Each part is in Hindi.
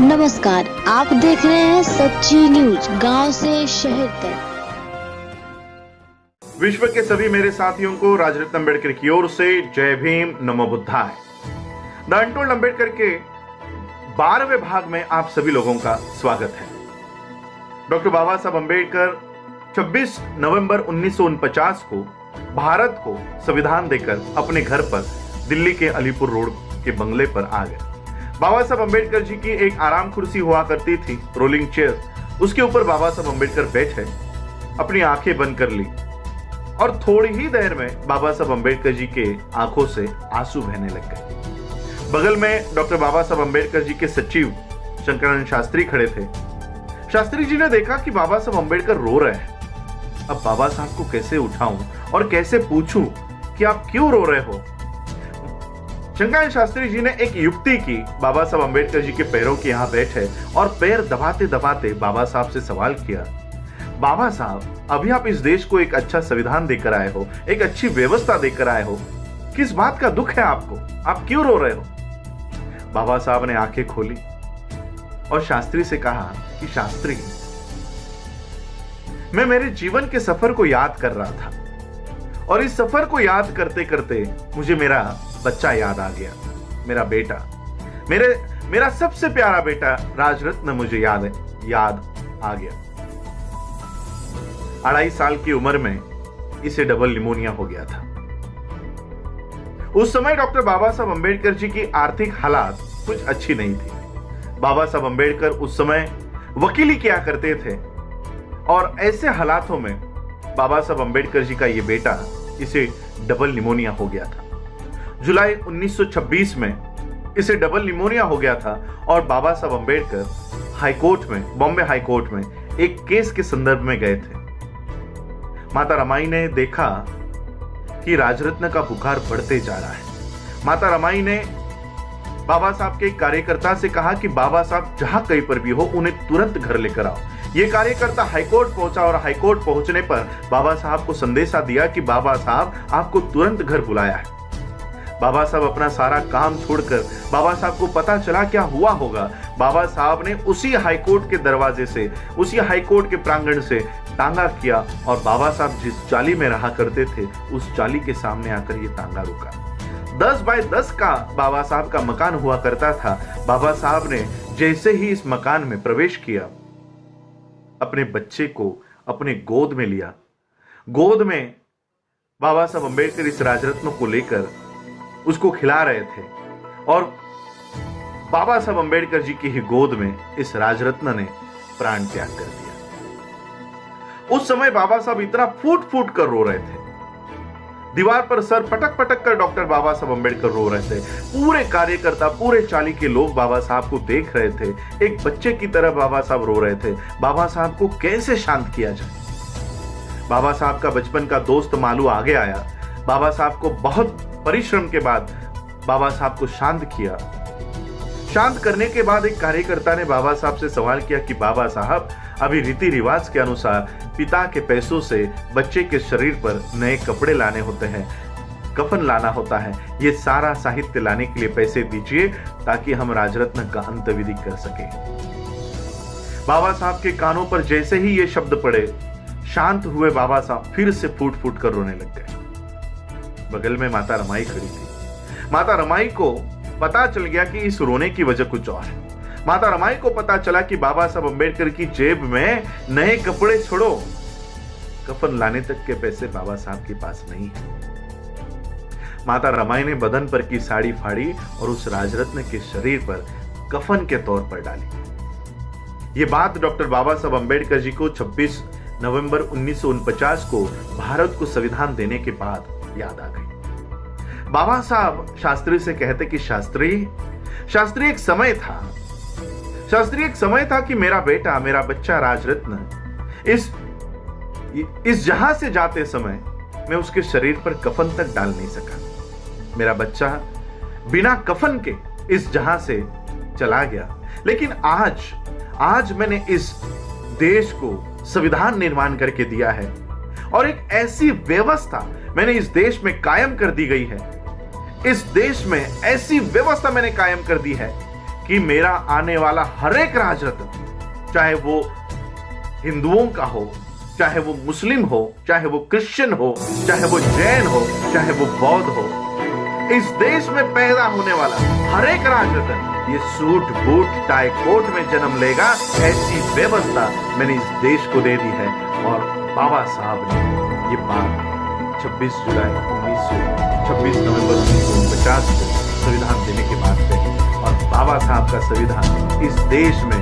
नमस्कार, आप देख रहे हैं सच्ची न्यूज गांव से शहर तक। विश्व के सभी मेरे साथियों को राजरत्न अम्बेडकर की ओर से जय भीम, नमो बुद्धाय। द अनटोल्ड अम्बेडकर के 12वें भाग में आप सभी लोगों का स्वागत है। डॉक्टर बाबा साहब अम्बेडकर 26 नवंबर 1949 को भारत को संविधान देकर अपने घर पर दिल्ली के अलीपुर रोड के बंगले पर आ गए। बाबा साहब अम्बेडकर जी की एक आराम कुर्सी हुआ करती थी, रोलिंग चेयर। उसके ऊपर बाबा साहब अम्बेडकर बैठे, अपनी आंखें बंद कर ली और थोड़ी ही देर में बाबा साहब अम्बेडकर जी के आंखों से आंसू बहने लग गए। बगल में डॉक्टर बाबा साहब अम्बेडकर जी के सचिव शंकरानंद शास्त्री खड़े थे। शास्त्री जी ने देखा कि बाबा साहब अम्बेडकर रो रहे हैं। अब बाबा साहब को कैसे उठाऊं और कैसे पूछूं कि आप क्यों रो रहे हो। शंकरानंद शास्त्री जी ने एक युक्ति की। बाबा साहब अम्बेडकर जी के पैरों के यहां बैठे और पैर दबाते दबाते बाबा साहब से सवाल किया, बाबा साहब, अभी आप इस देश को एक अच्छा संविधान देकर आए हो, एक अच्छी व्यवस्था देकर आए हो, किस बात का दुख है आपको, आप क्यों रो रहे हो। बाबा साहब ने आंखें खोली और शास्त्री से कहा कि शास्त्री, मैं मेरे जीवन के सफर को याद कर रहा था और इस सफर को याद करते करते मुझे मेरा बच्चा याद आ गया, मेरा बेटा, मेरा सबसे प्यारा बेटा राजरत्न मुझे याद आ गया। 2.5 साल की उम्र में इसे डबल निमोनिया हो गया था। उस समय डॉक्टर बाबा साहब अम्बेडकर जी की आर्थिक हालात कुछ अच्छी नहीं थी। बाबा साहब अम्बेडकर उस समय वकीली किया करते थे और ऐसे हालातों में बाबा साहब अम्बेडकर जी का ये बेटा, इसे डबल निमोनिया हो गया था। जुलाई 1926 में इसे डबल निमोनिया हो गया था और बाबा साहब अम्बेडकर हाईकोर्ट में, बॉम्बे हाईकोर्ट में एक केस के संदर्भ में गए थे। माता रमाई ने देखा कि राजरत्न का बुखार बढ़ते जा रहा है। माता रमाई ने बाबा साहब के कार्यकर्ता से कहा कि बाबा साहब जहां कहीं पर भी हो, उन्हें तुरंत घर लेकर आओ। यह कार्यकर्ता हाईकोर्ट पहुंचा और हाईकोर्ट पहुंचने पर बाबा साहब को संदेशा दिया कि बाबा साहब आपको तुरंत घर बुलाया है। बाबा साहब अपना सारा काम छोड़कर, बाबा साहब को पता चला क्या हुआ होगा, बाबा साहब ने उसी हाईकोर्ट के दरवाजे से, उसी हाईकोर्ट के प्रांगण से तांगा किया और बाबा साहब जिस चाली में रहा करते थे उस चाली के सामने आकर ये तांगा रुका। 10 बाय 10 का बाबा साहब का मकान हुआ करता था। बाबा साहब ने जैसे ही इस मकान में प्रवेश किया, अपने बच्चे को अपने गोद में लिया। गोद में बाबा साहब अम्बेडकर इस राजरत्न को लेकर उसको खिला रहे थे और बाबा साहब अम्बेडकर जी की ही गोद में इस राजरत्न ने प्राण त्याग कर दिया। उस समय बाबा साहब इतना फूट फूट कर रो रहे थे। दीवार पर सर पटक पटक कर डॉक्टर बाबा साहब अम्बेडकर रो रहे थे। पूरे कार्यकर्ता, पूरे चाली के लोग बाबा साहब को देख रहे थे। एक बच्चे की तरह बाबा साहब रो रहे थे। बाबा साहब को कैसे शांत किया जाए। बाबा साहब का बचपन का दोस्त मालू आगे आया। बाबा साहब को बहुत परिश्रम के बाद बाबा साहब को शांत किया। शांत करने के बाद एक कार्यकर्ता ने बाबा साहब से सवाल किया कि बाबा साहब, अभी रीति रिवाज के अनुसार पिता के पैसों से बच्चे के शरीर पर नए कपड़े लाने होते हैं, कफन लाना होता है, ये सारा साहित्य लाने के लिए पैसे दीजिए ताकि हम राजरत्न का अंत्यविधि कर सके। बाबा साहब के कानों पर जैसे ही ये शब्द पड़े, शांत हुए बाबा साहब फिर से फूट फूट कर रोने लग गए। बगल में माता रमाई खड़ी थी। माता रमाई को पता चल गया कि इस रोने की वजह कुछ और है। माता रमाई को पता चला कि बाबा साहब अम्बेडकर की जेब में नए कपड़े छोड़ो, कफन लाने तक के पैसे बाबा साहब के पास नहीं है। माता रमाई ने बदन पर की साड़ी फाड़ी और उस राजरत्न के शरीर पर कफन के तौर पर डाली। यह बात डॉक्टर बाबा साहब अम्बेडकर जी को 26 नवंबर 1949 को भारत को संविधान देने के बाद याद आ गई। बाबा साहब शास्त्री से कहते कि शास्त्री एक समय था कि मेरा बेटा, मेरा बच्चा राजरत्न इस जहां से जाते समय मैं उसके शरीर पर कफन तक डाल नहीं सका। मेरा बच्चा बिना कफन के इस जहां से चला गया। लेकिन आज मैंने इस देश को संविधान निर्माण करके दिया है और एक ऐसी व्यवस्था मैंने इस देश में कायम कर दी गई है। इस देश में ऐसी व्यवस्था मैंने कायम कर दी है कि मेरा आने वाला हर एक राजरत्न, चाहे वो हिंदुओं का हो, चाहे वो मुस्लिम हो, चाहे वो क्रिश्चियन हो, चाहे वो जैन हो, चाहे वो बौद्ध हो, इस देश में पैदा होने वाला हर एक राजरत्न ये सूट बूट टाई कोट में जन्म लेगा, ऐसी व्यवस्था मैंने इस देश को दे दी है। और बाबा साहब ने ये बात 26 नवंबर 1949 को संविधान देने के बाद कही। और बाबा साहब का संविधान इस देश में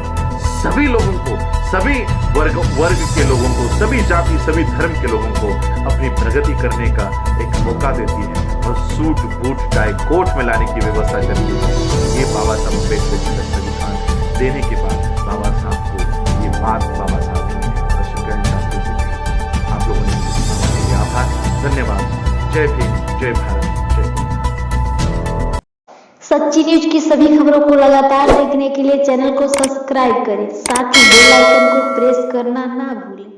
सभी लोगों को, सभी वर्ग के लोगों को, सभी जाति, सभी धर्म के लोगों को अपनी प्रगति करने का एक मौका देती है और सूट बूट टाई कोट में लाने की व्यवस्था करती है। ये बाबा साहब अम्बेडकर जी का संविधान देने के बाद बाबा साहब को ये बात बाबा साहब ने अशोक शास्त्री से कही। आप लोगों ने मुझे आभार, धन्यवाद। जय भीम, जय भारत, जय हिंद। सच्ची न्यूज की सभी खबरों को लगातार देखने के लिए चैनल को सब्सक्राइब करें, साथ ही बेल आइकन को प्रेस करना ना भूलें।